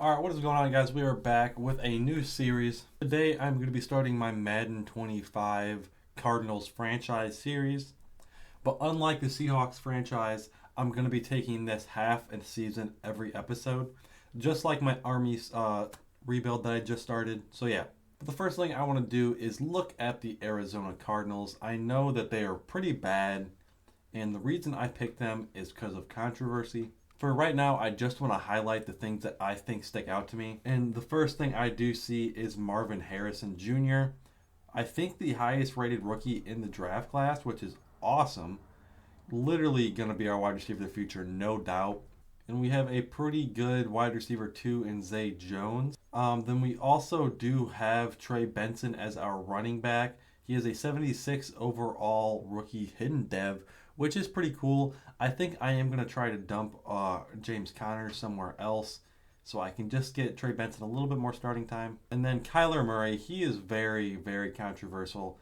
Alright, what is going on, guys? We are back with a new series. Today I'm going to be starting my Madden 25 Cardinals franchise series. But unlike the Seahawks franchise, I'm going to be taking this half a season every episode. Just like my Army rebuild that I just started. So yeah. But the first thing I want to do is look at the Arizona Cardinals. I know that they are pretty bad. And the reason I picked them is because of controversy. For right now, I just want to highlight the things that I think stick out to me. And the first thing I do see is Marvin Harrison Jr. I think the highest rated rookie in the draft class, which is awesome. Literally going to be our wide receiver of the future, no doubt. And we have a pretty good wide receiver too in Zay Jones. Then we also do have Trey Benson as our running back. He is a 76 overall rookie hidden dev, which is pretty cool. I think I am going to try to dump James Conner somewhere else so I can just get Trey Benson a little bit more starting time. And then Kyler Murray, he is very, very controversial.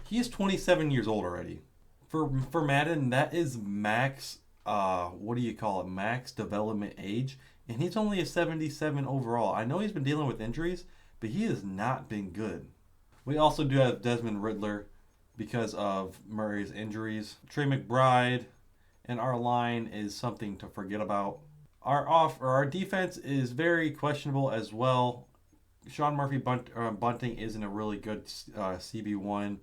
He is 27 years old already. For Madden, that is max, what do you call it, max development age. And he's only a 77 overall. I know he's been dealing with injuries, but he has not been good. We also do have Desmond Riddler because of Murray's injuries. Trey McBride, and our line is something to forget about. Our defense is very questionable as well. Sean Murphy Bunting isn't a really good CB1,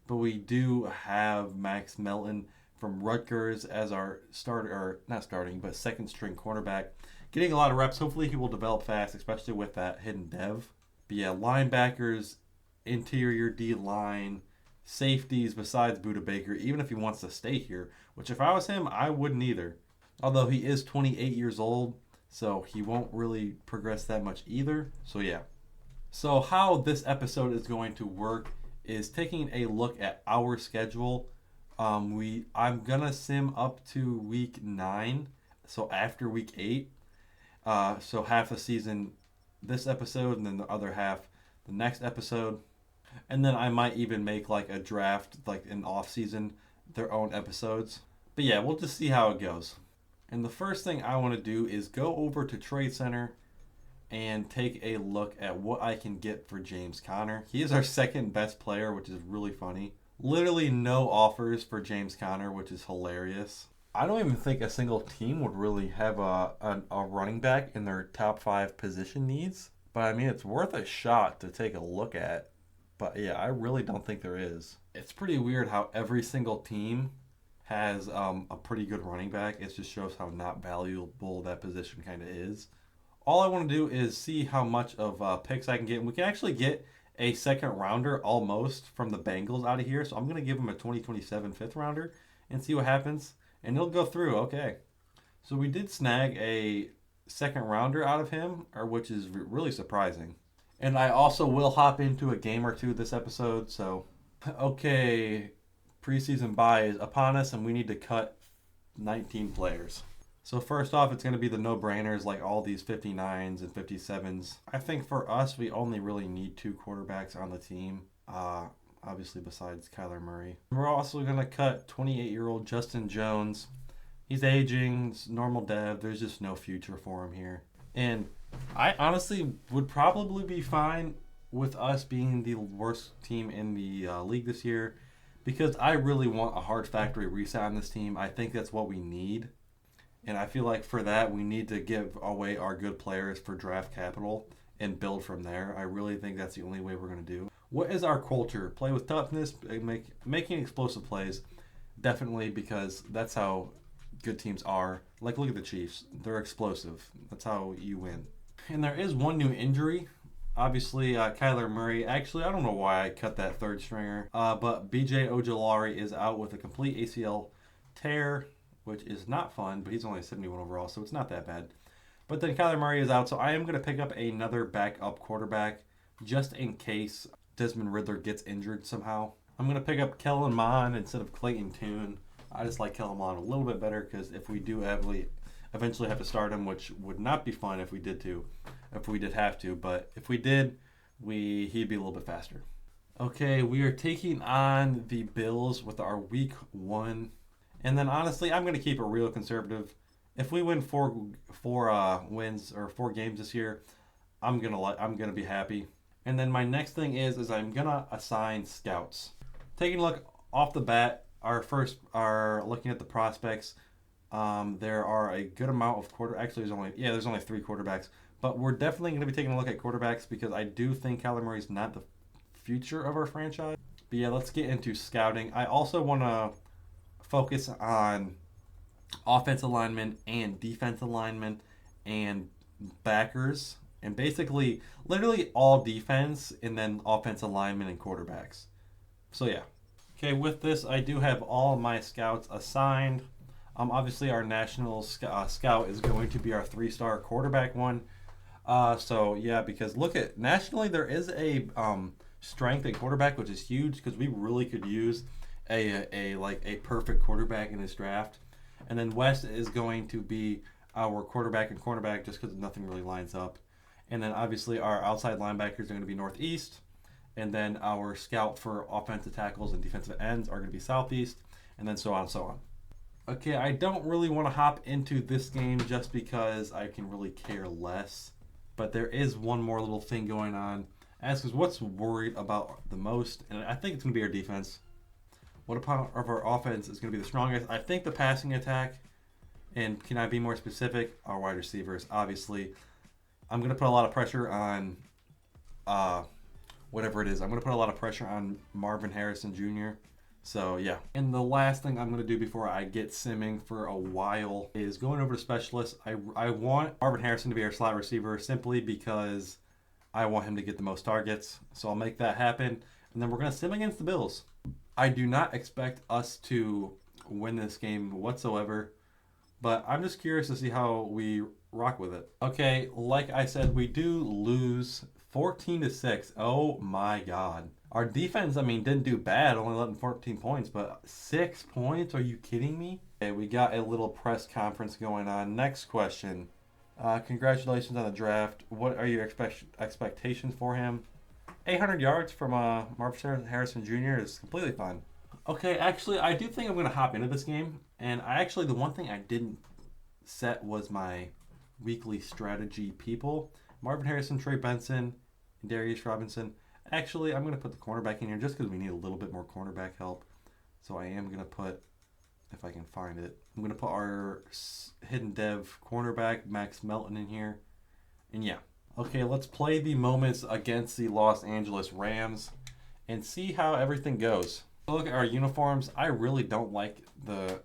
but we do have Max Melton from Rutgers as our starter, or not starting, but second string cornerback. Getting a lot of reps. Hopefully he will develop fast, especially with that hidden dev. But yeah, linebackers, interior D line, safeties besides Buda Baker, even if he wants to stay here, which if I was him, I wouldn't either. Although he is 28 years old, so he won't really progress that much either. So yeah. So how this episode is going to work is taking a look at our schedule. I'm gonna sim up to week 9, so after week 8. So half the season this episode, and then the other half the next episode. And then I might even make like a draft, like an off season, their own episodes. But yeah, we'll just see how it goes. And the first thing I want to do is go over to Trade Center and take a look at what I can get for James Conner. He is our second best player, which is really funny. Literally no offers for James Conner, which is hilarious. I don't even think a single team would really have a running back in their top 5 position needs. But I mean, it's worth a shot to take a look at. But yeah, I really don't think there is. It's pretty weird how every single team has a pretty good running back. It just shows how not valuable that position kind of is. All I want to do is see how much of picks I can get. And we can actually get a second rounder almost from the Bengals out of here. So I'm going to give him a 2027 fifth rounder and see what happens. And he'll go through. Okay. So we did snag a second rounder out of him, which is really surprising. And I also will hop into a game or two this episode. So, okay, preseason bye is upon us, and we need to cut 19 players. So first off, it's going to be the no-brainers like all these 59s and 57s. I think for us, we only really need 2 quarterbacks on the team, obviously besides Kyler Murray. We're also going to cut 28-year-old Justin Jones. He's aging, it's normal dev. There's just no future for him here. And I honestly would probably be fine with us being the worst team in the league this year because I really want a hard factory reset on this team. I think that's what we need. And I feel like for that, we need to give away our good players for draft capital and build from there. I really think that's the only way we're going to do. What is our culture? Play with toughness, making explosive plays. Definitely, because that's how good teams are. Like, look at the Chiefs. They're explosive. That's how you win. And there is one new injury. Obviously, Kyler Murray. Actually, I don't know why I cut that third stringer. But BJ Ojulari is out with a complete ACL tear, which is not fun, but he's only 71 overall, so it's not that bad. But then Kyler Murray is out, so I am going to pick up another backup quarterback just in case Desmond Riddler gets injured somehow. I'm going to pick up Kellen Mond instead of Clayton Tune. I just like Kellen Mond a little bit better because if we do eventually have to start him, which would not be fun if we did have to, but if we did, he'd be a little bit faster. Okay, we are taking on the Bills with our week 1. And then honestly, I'm going to keep it real conservative If we win four wins or 4 games this year, I'm gonna be happy. And then my next thing is I'm gonna assign scouts. Taking a look off the bat, our first are looking at the prospects. There are a good amount of Actually, there's only 3 quarterbacks, but we're definitely going to be taking a look at quarterbacks because I do think Kyler Murray's not the future of our franchise. But yeah, let's get into scouting. I also want to focus on offensive linemen and defensive linemen and backers, and basically literally all defense and then offensive linemen and quarterbacks. So yeah. Okay, with this, I do have all my scouts assigned. Obviously, our national scout is going to be our 3-star quarterback one. So yeah, because look at nationally, there is a strength at quarterback, which is huge because we really could use a perfect quarterback in this draft. And then West is going to be our quarterback and cornerback just because nothing really lines up. And then obviously our outside linebackers are going to be Northeast. And then our scout for offensive tackles and defensive ends are going to be Southeast. And then so on and so on. Okay, I don't really want to hop into this game just because I can really care less. But there is one more little thing going on. As is what's worried about the most, and I think it's going to be our defense. What part of our offense is going to be the strongest? I think the passing attack, and can I be more specific? Our wide receivers, obviously. I'm going to put a lot of pressure on whatever it is. I'm going to put a lot of pressure on Marvin Harrison Jr. So, yeah. And the last thing I'm going to do before I get simming for a while is going over to specialists. I want Marvin Harrison to be our slot receiver simply because I want him to get the most targets. So I'll make that happen. And then we're going to sim against the Bills. I do not expect us to win this game whatsoever. But I'm just curious to see how we rock with it. Okay, like I said, we do lose 14-6. Oh my God. Our defense, didn't do bad, only letting 14 points, but 6 points? Are you kidding me? Okay, we got a little press conference going on. Next question. Congratulations on the draft. What are your expectations for him? 800 yards from Marvin Harrison Jr. is completely fine. Okay, actually, I do think I'm going to hop into this game. And the one thing I didn't set was my weekly strategy people. Marvin Harrison, Trey Benson, and Darius Robinson. Actually, I'm going to put the cornerback in here just because we need a little bit more cornerback help. So I am going to put, if I can find it, I'm going to put our hidden dev cornerback, Max Melton, in here. And yeah. Okay, let's play the moments against the Los Angeles Rams and see how everything goes. Look at our uniforms. I really don't like the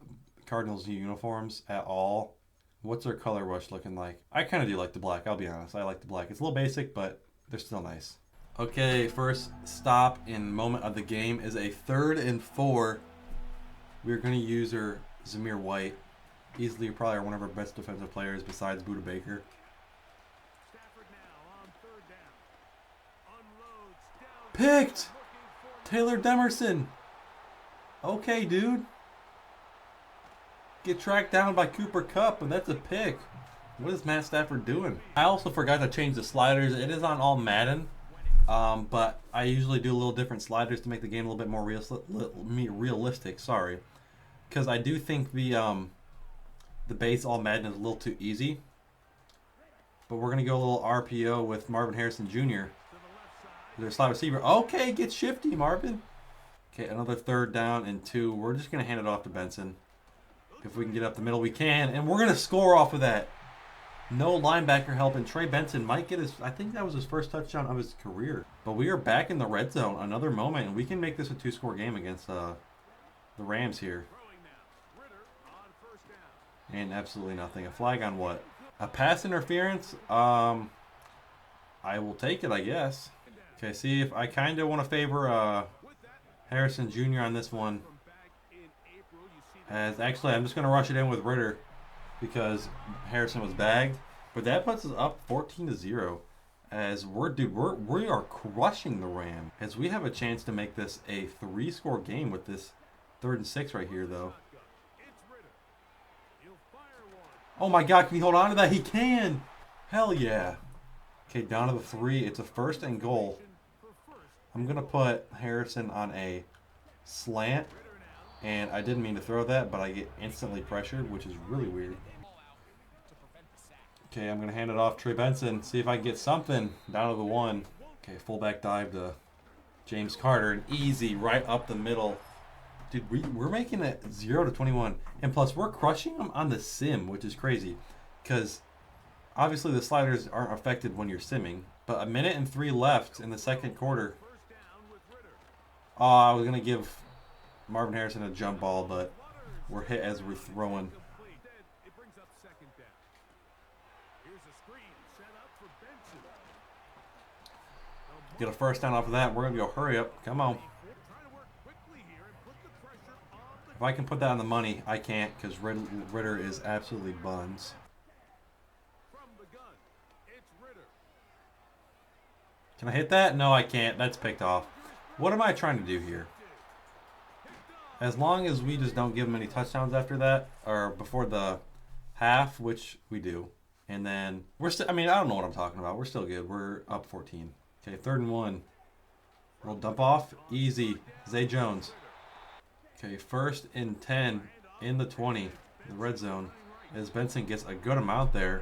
Cardinals uniforms at all. What's their color rush looking like? I kind of do like the black, I'll be honest. I like the black. It's a little basic, but they're still nice. Okay, first stop in moment of the game is a 3rd and 4. We're going to use our Zamir White. Easily probably one of our best defensive players besides Budda Baker. Picked! Taylor Demerson! Okay, dude. Get tracked down by Cooper Kupp, and that's a pick. What is Matt Stafford doing? I also forgot to change the sliders. It is on all Madden, but I usually do a little different sliders to make the game a little bit more realistic. Sorry, because I do think the base all Madden is a little too easy. But we're gonna go a little RPO with Marvin Harrison Jr. Their slot receiver. Okay, get shifty, Marvin. Okay, another 3rd down and 2. We're just gonna hand it off to Benson. If we can get up the middle, we can. And we're going to score off of that. No linebacker help. And Trey Benson might get his, I think that was his first touchdown of his career. But we are back in the red zone. Another moment. And we can make this a 2-score game against the Rams here. And absolutely nothing. A flag on what? A pass interference? I will take it, I guess. Okay, see, if I kind of want to favor Harrison Jr. on this one. As actually, I'm just going to rush it in with Ritter because Harrison was bagged. But that puts us up 14-0. As we are crushing the Ram. As we have a chance to make this a 3-score game with this 3rd and 6 right here, though. Oh my God, can he hold on to that? He can! Hell yeah. Okay, down to the 3. It's a 1st and goal. I'm going to put Harrison on a slant. And I didn't mean to throw that, but I get instantly pressured, which is really weird. Okay, I'm going to hand it off Trey Benson. See if I can get something down to the 1. Okay, fullback dive to James Carter. And easy right up the middle. Dude, we're making it 0 to 21. And plus, we're crushing them on the sim, which is crazy. Because obviously the sliders aren't affected when you're simming. But 1:03 left in the second quarter. Oh, I was going to give Marvin Harrison a jump ball, but we're hit as we're throwing. Get a first down off of that. We're going to go hurry up. Come on. If I can put that on the money, I can't because Ritter is absolutely buns. Can I hit that? No, I can't. That's picked off. What am I trying to do here? As long as we just don't give them any touchdowns after that, or before the half, which we do. And then we're still, I mean, I don't know what I'm talking about. We're still good. We're up 14. Okay, 3rd and 1. We'll dump off. Easy. Zay Jones. Okay, 1st and 10 in the 20, the red zone, as Benson gets a good amount there.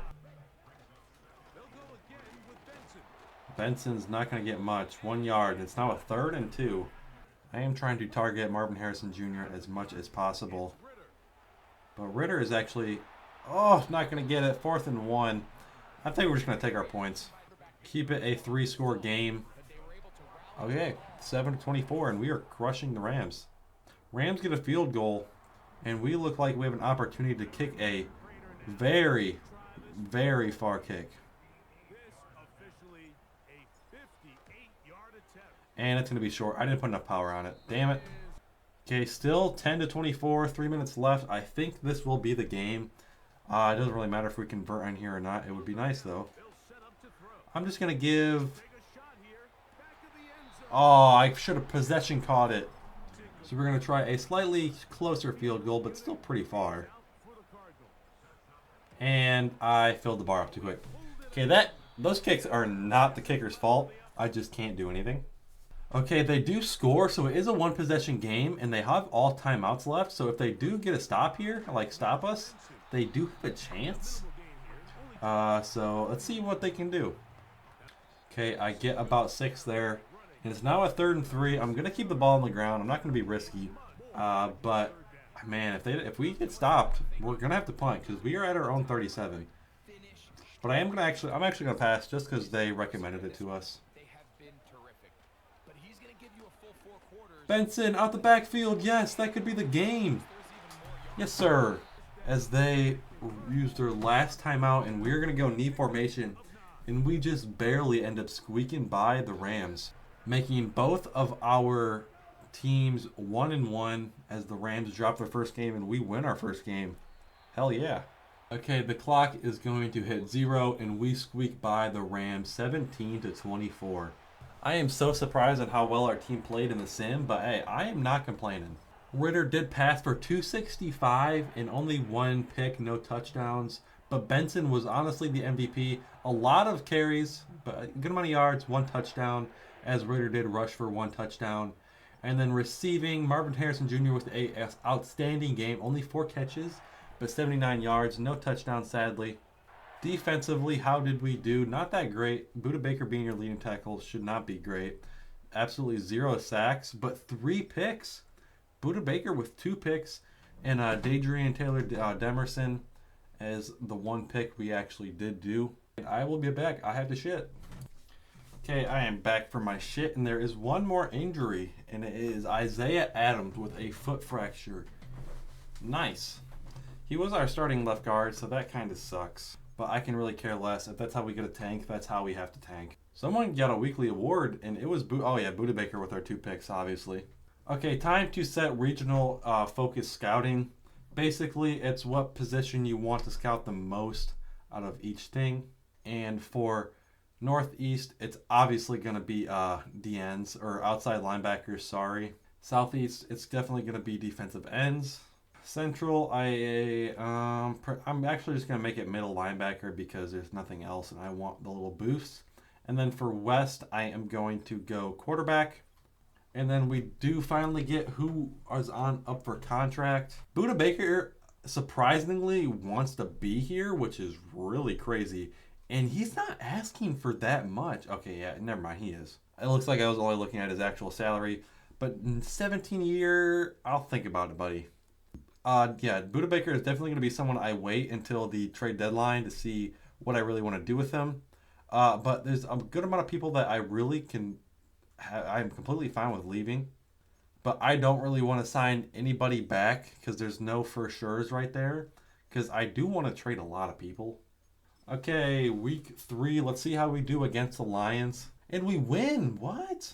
Benson's not going to get much. 1 yard. It's now a 3rd and 2. I am trying to target Marvin Harrison Jr. as much as possible. But Ritter is actually, not going to get it. 4th and 1. I think we're just going to take our points. Keep it a 3-score game. Okay, 7 to 24, and we are crushing the Rams. Rams get a field goal, and we look like we have an opportunity to kick a very, very far kick. And it's going to be short. I didn't put enough power on it. Damn it. Okay, still 10 to 24, 3 minutes left. I think this will be the game. It doesn't really matter if we convert on here or not. It would be nice, though. I'm just going to give... Oh, I should have possession caught it. So we're going to try a slightly closer field goal, but still pretty far. And I filled the bar up too quick. Okay, those kicks are not the kicker's fault. I just can't do anything. Okay, they do score, so it is a 1-possession game, and they have all timeouts left. So if they do get a stop here, like stop us, they do have a chance. So let's see what they can do. Okay, I get about 6 there. And it's now a 3rd and 3. I'm going to keep the ball on the ground. I'm not going to be risky. But, man, if we get stopped, we're going to have to punt because we are at our own 37. But I'm actually going to pass just because they recommended it to us. Benson out the backfield. Yes, that could be the game. Yes, sir. As they use their last timeout, and we're going to go knee formation. And we just barely end up squeaking by the Rams, making both of our teams 1-1 as the Rams drop their first game and we win our first game. Hell yeah. Okay, the clock is going to hit 0 and we squeak by the Rams 17 to 24. I am so surprised at how well our team played in the sim, but hey, I am not complaining. Ritter did pass for 265 and only 1 pick, no touchdowns. But Benson was honestly the MVP. A lot of carries, but a good amount of yards, 1 touchdown. As Ritter did rush for 1 touchdown. And then receiving, Marvin Harrison Jr. with an outstanding game. Only 4 catches, but 79 yards. No touchdown, sadly. Defensively, how did we do? Not that great. Budda Baker being your leading tackle should not be great. Absolutely 0 sacks, but 3 picks. Budda Baker with 2 picks. And Dadrian Taylor Demerson as the 1 pick we actually did do. And I will be back. I have to shit. Okay, I am back from my shit, and there is one more injury, and it is Isaiah Adams with a foot fracture. Nice. He was our starting left guard, so that kind of sucks. But I can really care less. If that's how we get a tank, that's how we have to tank. Someone got a weekly award, and it was Budda Baker with our 2 picks, obviously. Okay, time to set regional focus scouting. Basically, it's what position you want to scout the most out of each thing. And for Northeast, it's obviously going to be DNs, or outside linebackers, sorry. Southeast, it's definitely going to be defensive ends. Central, I'm actually just going to make it middle linebacker because there's nothing else and I want the little boosts. And then for West, I am going to go quarterback. And then we do finally get who is up for contract. Budda Baker surprisingly wants to be here, which is really crazy. And he's not asking for that much. Okay, yeah, never mind, he is. It looks like I was only looking at his actual salary. But 17 a year, I'll think about it, buddy. Yeah, Buda Baker is definitely going to be someone I wait until the trade deadline to see what I really want to do with him. But there's a good amount of people that I really I'm completely fine with leaving. But I don't really want to sign anybody back because there's no for sure's right there. Because I do want to trade a lot of people. Okay, week 3. Let's see how we do against the Lions. And we win. What?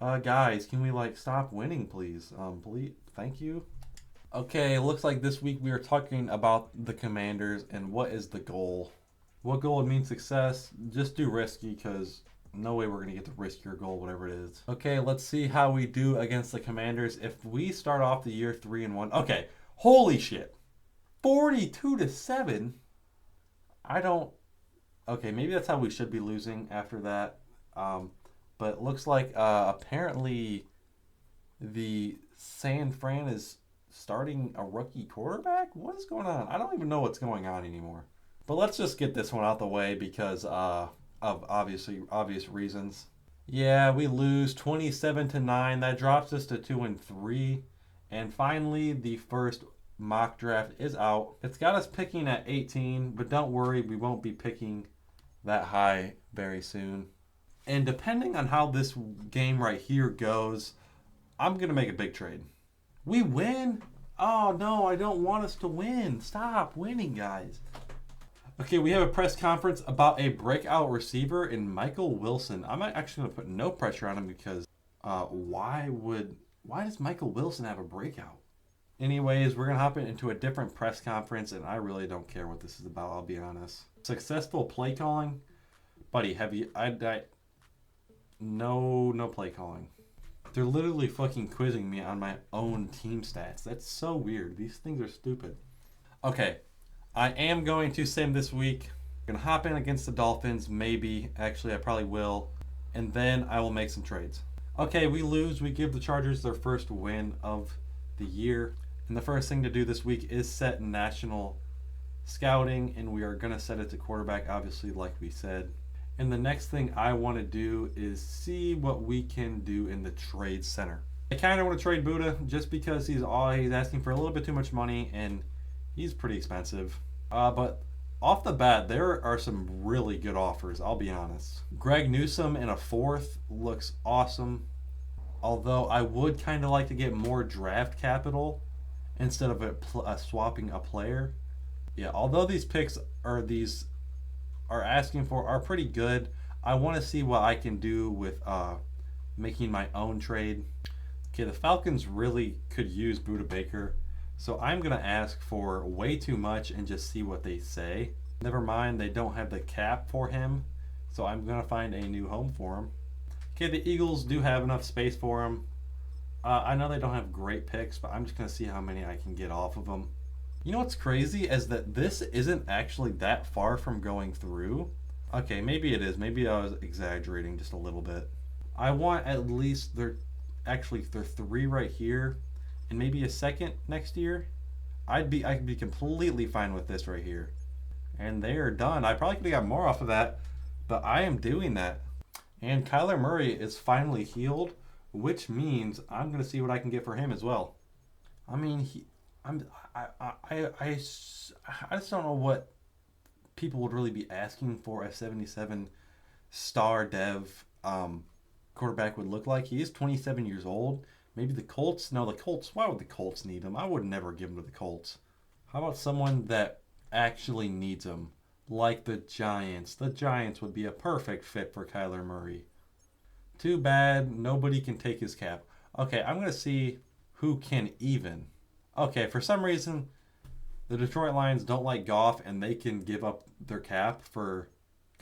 Guys, can we stop winning, please? Please, thank you. Okay, looks like this week we are talking about the Commanders and what is the goal. What goal would mean success? Just do risky because no way we're going to get the riskier goal, whatever it is. Okay, let's see how we do against the Commanders. If we start off the year 3-1. Okay, holy shit. 42-7. I don't. Okay, maybe that's how we should be losing after that. But it looks like apparently the San Fran is starting a rookie quarterback. What is going on? I don't even know what's going on anymore. But let's just get this one out the way because of obvious reasons. Yeah, we lose 27-9. That drops us to 2-3. And finally, the first mock draft is out. It's got us picking at 18, but don't worry, we won't be picking that high very soon. And depending on how this game right here goes, I'm going to make a big trade. We win? Oh, no, I don't want us to win. Stop winning, guys. Okay, we have a press conference about a breakout receiver in Michael Wilson. I'm actually going to put no pressure on him because why does Michael Wilson have a breakout? Anyways, we're going to hop into a different press conference, and I really don't care what this is about, I'll be honest. Successful play calling? Buddy, no play calling. They're literally fucking quizzing me on my own team stats. That's so weird. These things are stupid. Okay, I am going to sim this week. I'm going to hop in against the Dolphins, maybe. Actually, I probably will. And then I will make some trades. Okay, we lose. We give the Chargers their first win of the year. And the first thing to do this week is set national scouting. And we are going to set it to quarterback, obviously, like we said. And the next thing I want to do is see what we can do in the trade center. I kind of want to trade Buda just because he's asking for a little bit too much money and he's pretty expensive. But off the bat, there are some really good offers, I'll be honest. Greg Newsome in a 4th looks awesome. Although I would kind of like to get more draft capital instead of swapping a player. Yeah, although these picks are asking for are pretty good. I want to see what I can do with making my own trade. Okay, the Falcons really could use Buda Baker, so I'm going to ask for way too much and just see what they say. Never mind, they don't have the cap for him, so I'm going to find a new home for him. Okay, the Eagles do have enough space for him. I know they don't have great picks, but I'm just going to see how many I can get off of them. You know what's crazy is that this isn't actually that far from going through. Okay, maybe it is. Maybe I was exaggerating just a little bit. I want at least their 3 right here and maybe a second next year. I could be completely fine with this right here. And they are done. I probably could have got more off of that, but I am doing that. And Kyler Murray is finally healed, which means I'm going to see what I can get for him as well. I mean, I just don't know what people would really be asking for a 77 star dev quarterback would look like. He is 27 years old. Maybe the Colts. No, the Colts. Why would the Colts need him? I would never give him to the Colts. How about someone that actually needs him, like the Giants? The Giants would be a perfect fit for Kyler Murray. Too bad nobody can take his cap. Okay, I'm going to see who can even. Okay, for some reason, the Detroit Lions don't like Goff, and they can give up their cap for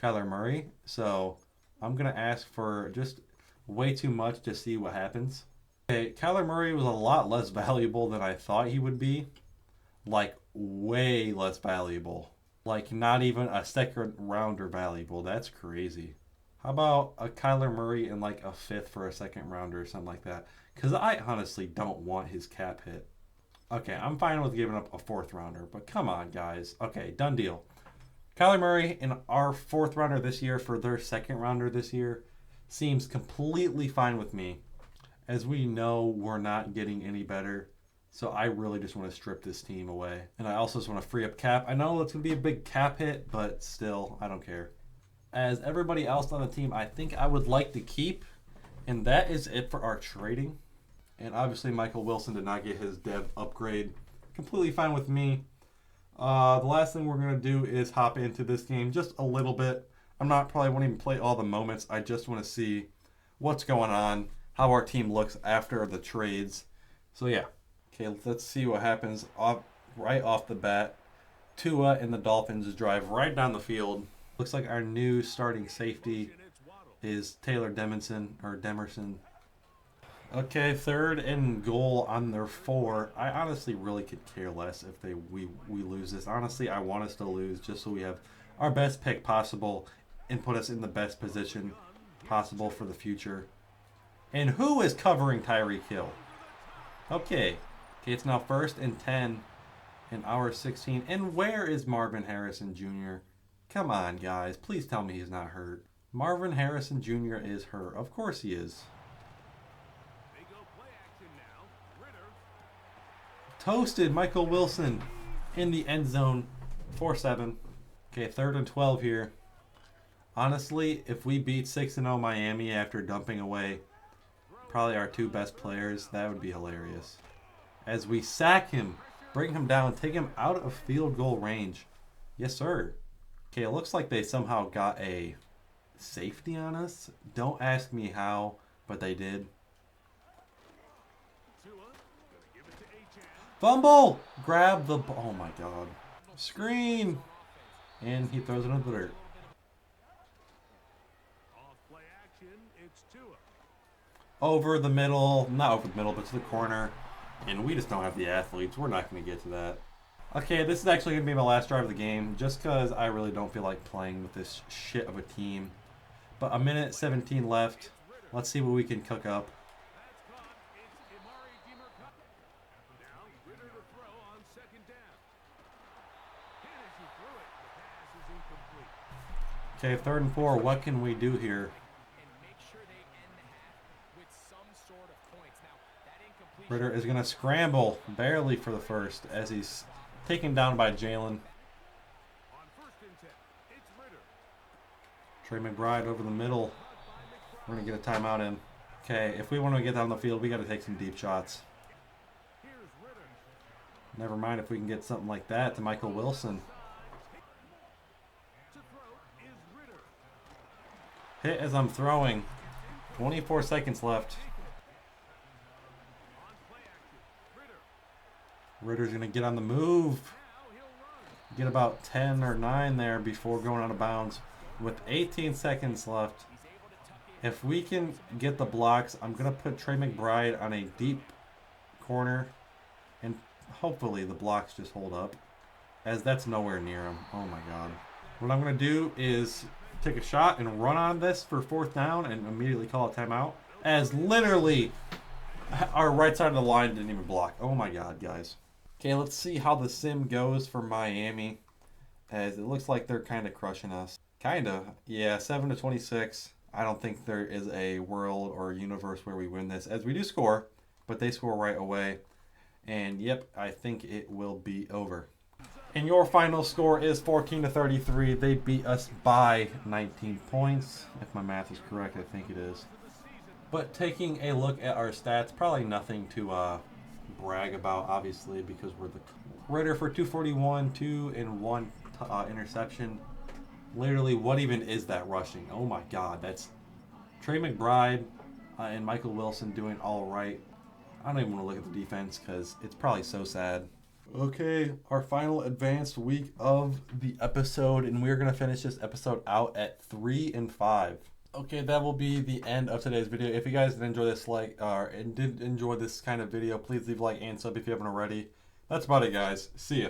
Kyler Murray. So I'm going to ask for just way too much to see what happens. Okay, Kyler Murray was a lot less valuable than I thought he would be. Like, way less valuable. Like, not even a second rounder valuable. That's crazy. How about a Kyler Murray in a 5th for a second rounder or something like that? Because I honestly don't want his cap hit. Okay, I'm fine with giving up a 4th rounder, but come on, guys. Okay, done deal. Kyler Murray and our 4th rounder this year for their 2nd rounder this year seems completely fine with me. As we know, we're not getting any better. So I really just want to strip this team away. And I also just want to free up cap. I know it's going to be a big cap hit, but still, I don't care. As everybody else on the team, I think I would like to keep. And that is it for our trading. And obviously, Michael Wilson did not get his dev upgrade. Completely fine with me. The last thing we're going to do is hop into this game just a little bit. Probably won't even play all the moments. I just want to see what's going on, how our team looks after the trades. So yeah. Okay, let's see what happens right off the bat. Tua and the Dolphins drive right down the field. Looks like our new starting safety is Taylor Demerson. Okay, 3rd and goal on their 4. I honestly really could care less if we lose this. Honestly, I want us to lose just so we have our best pick possible and put us in the best position possible for the future. And who is covering Tyreek Hill? Okay, it's now 1st and 10 in our 16. And where is Marvin Harrison Jr.? Come on, guys. Please tell me he's not hurt. Marvin Harrison Jr. is hurt. Of course he is. Toasted Michael Wilson in the end zone. 4-7. Okay, 3rd and 12 here. Honestly, if we beat 6-0 Miami after dumping away probably our 2 best players, that would be hilarious. As we sack him, bring him down, take him out of field goal range. Yes, sir. Okay, it looks like they somehow got a safety on us. Don't ask me how, but they did. Fumble! Grab the... Oh, my God. Screen! And he throws it into the dirt. Over the middle. Not over the middle, but to the corner. And we just don't have the athletes. We're not going to get to that. Okay, this is actually going to be my last drive of the game. Just because I really don't feel like playing with this shit of a team. But a minute 17 left. Let's see what we can cook up. Okay, 3rd and 4. What can we do here? Ritter is going to scramble barely for the 1st as he's taken down by Jalen. Trey McBride over the middle. We're going to get a timeout in. Okay, if we want to get down the field, we got to take some deep shots. Never mind if we can get something like that to Michael Wilson. Hit as I'm throwing. 24 seconds left. Ritter's going to get on the move. Get about 10 or 9 there before going out of bounds. With 18 seconds left, if we can get the blocks, I'm going to put Trey McBride on a deep corner. And hopefully the blocks just hold up, as that's nowhere near him. Oh, my God. What I'm going to do is take a shot and run on this for 4th down and immediately call a timeout. As literally our right side of the line didn't even block. Oh, my God, guys. Okay, let's see how the sim goes for Miami, as it looks like they're kind of crushing us. Kind of. Yeah, 7-26. I don't think there is a world or a universe where we win this, as we do score, but they score right away. And, yep, I think it will be over. And your final score is 14-33. They beat us by 19 points. If my math is correct, I think it is. But taking a look at our stats, probably nothing to brag about, obviously, because we're the Ritter for 241, 2 and 1 interception. Literally, what even is that rushing? Oh my God, that's Trey McBride and Michael Wilson doing all right. I don't even want to look at the defense because it's probably so sad. Okay, our final advanced week of the episode, and we're going to finish this episode out at 3-5. Okay, that will be the end of today's video. If you guys did enjoy this and did enjoy this kind of video, please leave a like and sub if you haven't already. That's about it, guys. See ya.